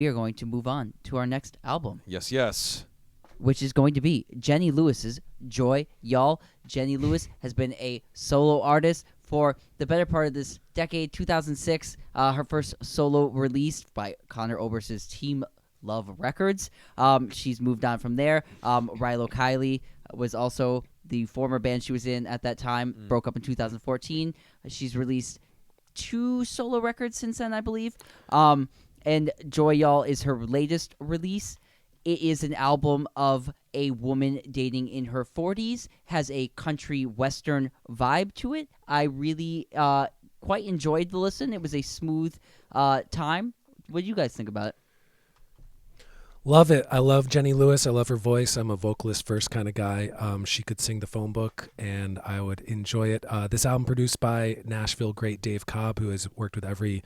we are going to move on to our next album, Yes, yes. which is going to be Jenny Lewis's Joy. Y'all, Jenny Lewis has been a solo artist for the better part of this decade. 2006, her first solo release by Conor Oberst's Team Love Records. She's moved on from there. Rilo Kiley was also the former band she was in at that time, broke up in 2014. She's released 2 solo records since then, I believe. And Joy Y'all is her latest release. It is an album of a woman dating in her 40s, has a country western vibe to it. I really quite enjoyed the listen. It was a smooth time. What do you guys think about it? Love it. I love Jenny Lewis. I love her voice. I'm a vocalist first kind of guy. She could sing the phone book, and I would enjoy it. This album produced by Nashville great Dave Cobb, who has worked with every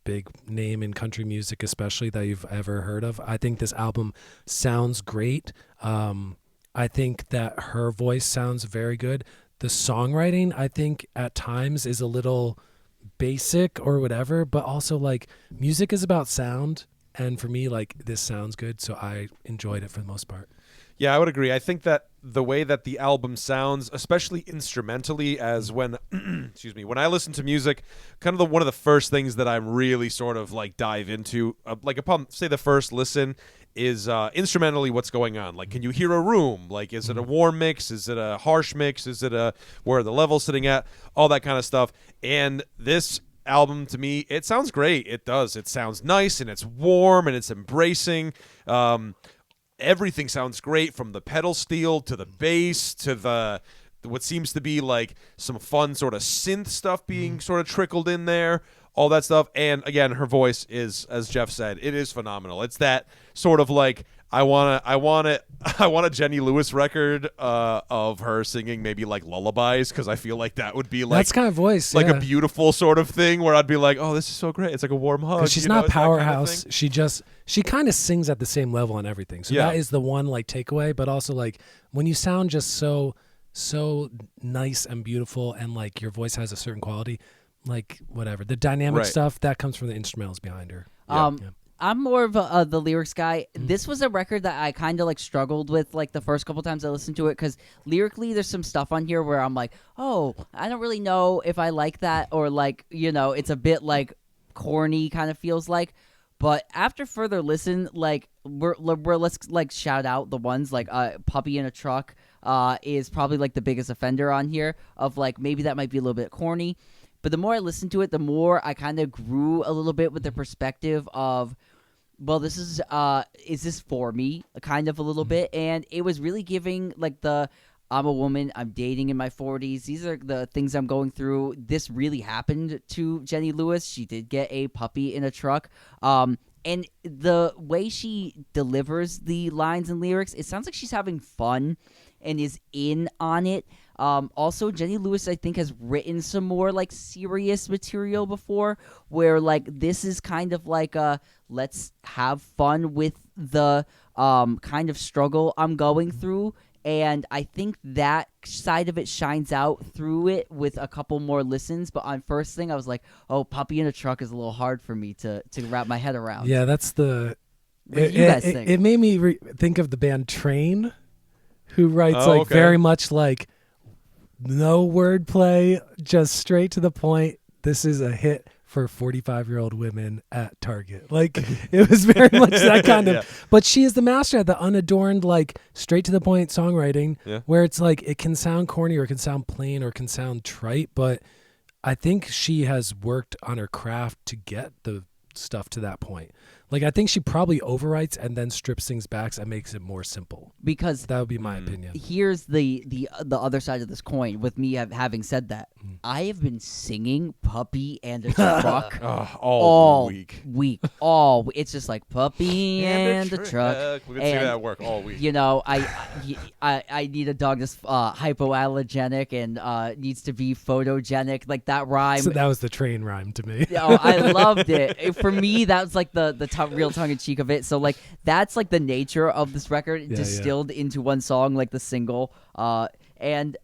big name in country music, especially that you've ever heard of. I think this album sounds great. I think that her voice sounds very good. The songwriting, I think, at times is a little basic or whatever, but also like music is about sound. And for me, like, this sounds good, so I enjoyed it for the most part. Yeah, I would agree. I think that the way that the album sounds, especially instrumentally, as when, excuse me, when I listen to music, kind of one of the first things that I'm really sort of like dive into, like upon say the first listen, is instrumentally what's going on. Like, can you hear a room? Like, is it a warm mix? Is it a harsh mix? Is it a where are the levels sitting at? All that kind of stuff. And this album, to me, it sounds great. It does. It sounds nice, and it's warm, and it's embracing. Everything sounds great, from the pedal steel to the bass to the what seems to be like some fun sort of synth stuff being sort of trickled in there, all that stuff. And again, her voice is, as Jeff said, it is phenomenal. It's that sort of like I want a Jenny Lewis record of her singing maybe like lullabies, because I feel like that would be like That's kind of voice, like yeah. a beautiful sort of thing where I'd be like, oh, this is so great. It's like a warm hug. She's you know, not it's that kind of powerhouse. thing. She kind of sings at the same level on everything. So Yeah. that is the one like takeaway. But also like when you sound just so nice and beautiful, and like your voice has a certain quality, like whatever the dynamic Right. stuff that comes from the instrumentals behind her. Yeah. I'm more of the lyrics guy. This was a record that I kind of like struggled with like the first couple times I listened to it, because lyrically there's some stuff on here where I'm like, oh, I don't really know if I like that, or like, you know, it's a bit like corny kind of feels like. But after further listen, like let's like shout out the ones like Puppy in a Truck is probably like the biggest offender on here of like maybe that might be a little bit corny. But the more I listened to it, the more I kind of grew a little bit with the perspective of, well, this is this for me? Kind of a little bit. And it was really giving like I'm a woman, I'm dating in my 40s. These are the things I'm going through. This really happened to Jenny Lewis. She did get a puppy in a truck. And the way she delivers the lines and lyrics, it sounds like she's having fun and is in on it. Also, Jenny Lewis, I think, has written some more like serious material before, where like this is kind of like a let's have fun with the kind of struggle I'm going through. And I think that side of it shines out through it with a couple more listens. But on first thing, I was like, oh, Puppy in a Truck is a little hard for me to wrap my head around. Yeah, that's the. What do you guys think? It made me think of the band Train, who writes Oh, okay. very much like no wordplay, just straight to the point. This is a hit for 45-year-old women at Target. Like, it was very much that kind of. Yeah. But she is the master at the unadorned, like straight to the point songwriting, Yeah. where it's like it can sound corny or it can sound plain or it can sound trite, but I think she has worked on her craft to get the stuff to that point. Like, I think she probably overwrites and then strips things back and makes it more simple. Because That would be my opinion. here's the other side of this coin. With me having said that, I have been singing Puppy and a Truck All week. It's just like Puppy and a Truck. We can see that at work all week. You know, I need a dog that's hypoallergenic and needs to be photogenic, like that rhyme. So that was the Train rhyme to me. Oh, I loved it. For me, that was like the real tongue-in-cheek of it. So like that's like the nature of this record distilled into one song, like the single. And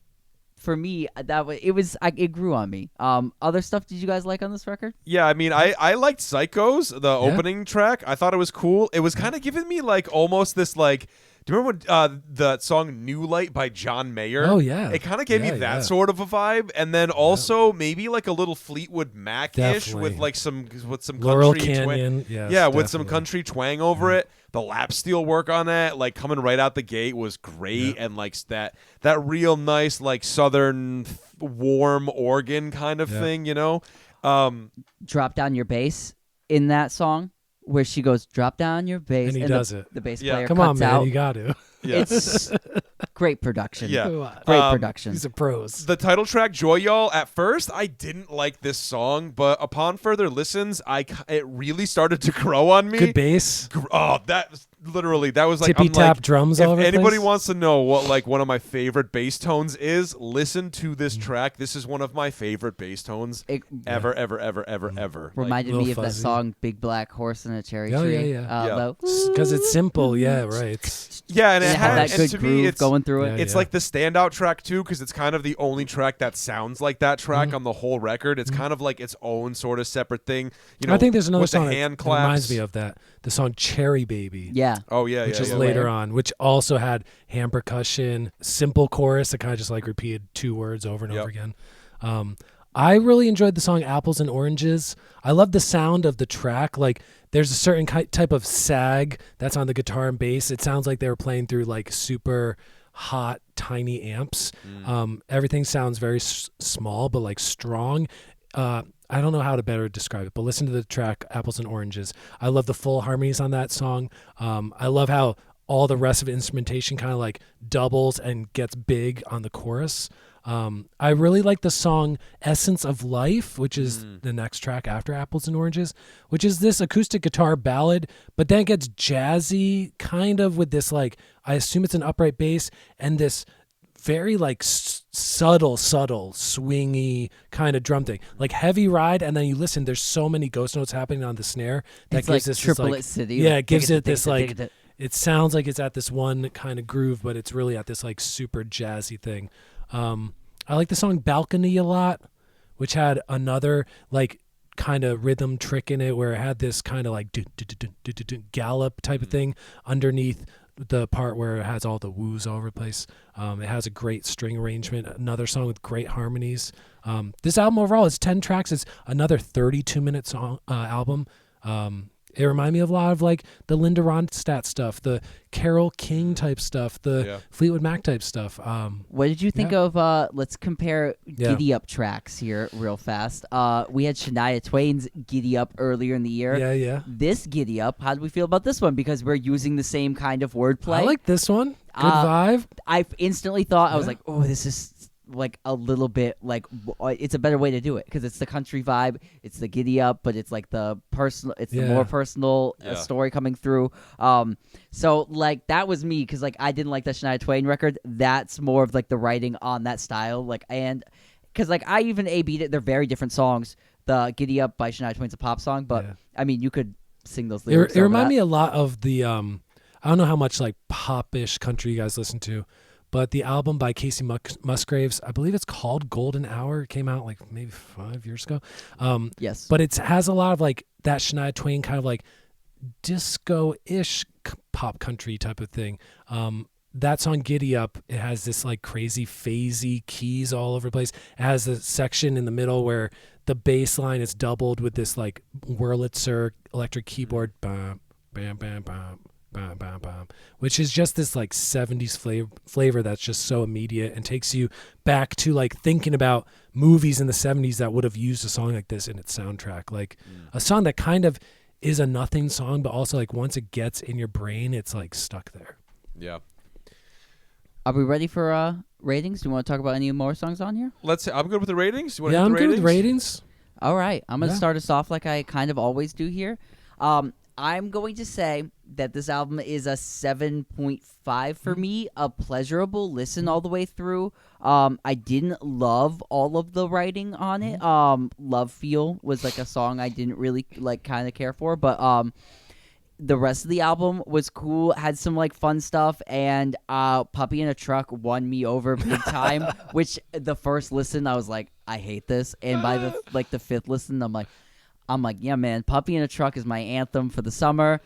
for me, it grew on me. Other stuff did you guys like on this record? Yeah, I mean, I liked Psychos, the opening track. I thought it was cool. It was kind of giving me like almost this like. Do you remember when, the song "New Light" by John Mayer? Oh yeah, it kind of gave me that sort of a vibe, and then also maybe like a little Fleetwood Mac-ish with like some Laurel country Canyon, with some country twang over it. The lap steel work on that, like coming right out the gate, was great, and like that real nice like southern warm organ kind of thing, you know. Drop down your bass in that song. Where she goes, drop down your bass, and he does it. The bass player Come cuts on, man, out. you got to. Yeah. It's great production. Yeah. Great production. These are pros. The title track, Joy Y'all, at first I didn't like this song, but upon further listens, it really started to grow on me. Good bass. Oh, that was like tippy tap drums all over the anybody place. wants to know what like one of my favorite bass tones is, listen to this track. This is one of my favorite bass tones ever. Reminded Lil me of that Fuzzy. song "Big Black Horse and a Cherry Oh, Tree." yeah. Because it's simple. Yeah, right. Yeah, and it it had had that good to me, groove it's going through it. Yeah. It's like the standout track too, because it's kind of the only track that sounds like that track on the whole record. It's kind of like its own sort of separate thing. You know, I think there's another with song the that hand reminds claps. me of that. The song "Cherry Baby." Yeah. Oh yeah, Which yeah, is yeah. later on, which also had hand percussion, simple chorus that kind of just like repeated two words over and over again. I really enjoyed the song "Apples and Oranges." I love the sound of the track. Like there's a certain type of sag that's on the guitar and bass. It sounds like they were playing through like super hot, tiny amps. Everything sounds very small, but like strong. I don't know how to better describe it, but listen to the track "Apples and Oranges." I love the full harmonies on that song. I love how all the rest of the instrumentation kind of like doubles and gets big on the chorus. I really like the song "Essence of Life," which is the next track after "Apples and Oranges," which is this acoustic guitar ballad, but then it gets jazzy kind of with this like, I assume it's an upright bass and this very like subtle, swingy kind of drum thing, like heavy ride, and then you listen. There's so many ghost notes happening on the snare that It's gives like this Triplet like, City. yeah, like, it gives it this dig like. it. It sounds like it's at this one kind of groove, but it's really at this like super jazzy thing. I like the song "Balcony" a lot, which had another like kind of rhythm trick in it, where it had this kind of like gallop type of thing underneath the part where it has all the woos all over the place. It has a great string arrangement, another song with great harmonies. This album overall is 10 tracks. It's another 32-minute song album. It reminded me of a lot of like the Linda Ronstadt stuff, the Carole King type stuff, the Fleetwood Mac type stuff. What did you think of? Let's compare Giddy Up tracks here real fast. We had Shania Twain's Giddy Up earlier in the year. Yeah. This Giddy Up, how do we feel about this one? Because we're using the same kind of wordplay. I like this one. Good vibe. I instantly thought, I was like, oh, this is like a little bit like it's a better way to do it because it's the country vibe, it's the giddy up, but it's like the personal, it's the more personal story coming through. So like that was me because like I didn't like the Shania Twain record. That's more of like the writing on that style, like, and because like I even A-B'd it. They're very different songs. The Giddy Up by Shania Twain's a pop song, but I mean you could sing those lyrics. It reminded me a lot of the I don't know how much like pop-ish country you guys listen to, but the album by Casey Musgraves, I believe it's called Golden Hour. It came out like maybe 5 years ago. Yes. But it has a lot of like that Shania Twain kind of like disco-ish pop country type of thing. That song Giddy Up, it has this like crazy phasey keys all over the place. It has a section in the middle where the bass line is doubled with this like Wurlitzer electric keyboard. Bam, bam, bam, bam. Bam, bam, bam, which is just this like 70s flavor that's just so immediate and takes you back to like thinking about movies in the 70s that would have used a song like this in its soundtrack, like a song that kind of is a nothing song, but also like once it gets in your brain, it's like stuck there. Yeah. Are we ready for ratings? Do you want to talk about any more songs on here? I'm good with the ratings. You want I'm the good with ratings. All right, I'm going to start us off like I kind of always do here. I'm going to say that this album is a 7.5 for me, a pleasurable listen all the way through. I didn't love all of the writing on it. Love Feel was like a song I didn't really like kind of care for, but the rest of the album was cool, had some like fun stuff, and Puppy in a Truck won me over big time. Which the first listen I was like, I hate this, and by the fifth listen I'm like, yeah, man, Puppy in a Truck is my anthem for the summer.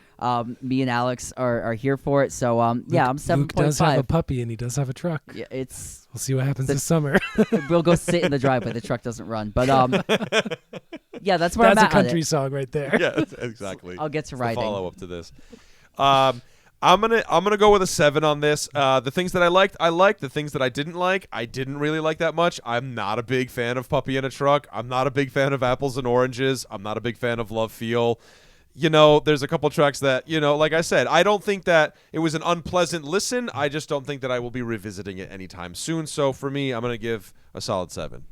Me and Alex are here for it, so yeah, I'm 7.5. Luke does have a puppy and he does have a truck. Yeah, We'll see what happens this summer. we'll go sit in the driveway. The truck doesn't run, but yeah, that's where That's I'm a at on country it. song right there. Yeah, exactly. I'll get to It's the writing. follow up to this. I'm gonna go with a 7 on this. The things that I liked. The things that I didn't really like that much. I'm not a big fan of Puppy in a Truck. I'm not a big fan of Apples and Oranges. I'm not a big fan of Love Feel. You know, there's a couple tracks that, you know, like I said, I don't think that it was an unpleasant listen. I just don't think that I will be revisiting it anytime soon. So for me, I'm gonna give a solid 7.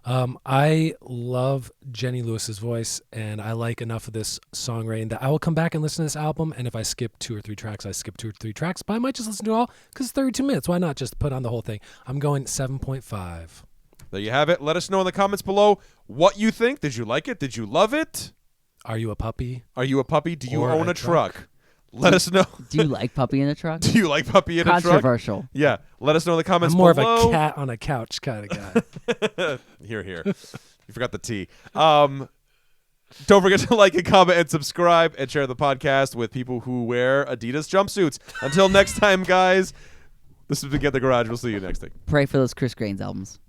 I love Jenny Lewis's voice, and I like enough of this songwriting that I will come back and listen to this album. And if I skip 2 or 3 tracks, I skip 2 or 3 tracks. But I might just listen to it all because it's 32 minutes. Why not just put on the whole thing? I'm going 7.5. There you have it. Let us know in the comments below what you think. Did you like it? Did you love it? Are you a puppy? Are you a puppy? Do you Or own a a truck? Let us know. Do you like Puppy in a Truck? Do you like Puppy in a Truck? Controversial. Yeah. Let us know in the comments I'm more below. of a cat on a couch kind of guy. Here. You forgot the T. Don't forget to like and comment and subscribe and share the podcast with people who wear Adidas jumpsuits. Until next time, guys, this has been Get the Garage. We'll see you next time. Pray for those Chris Grains albums.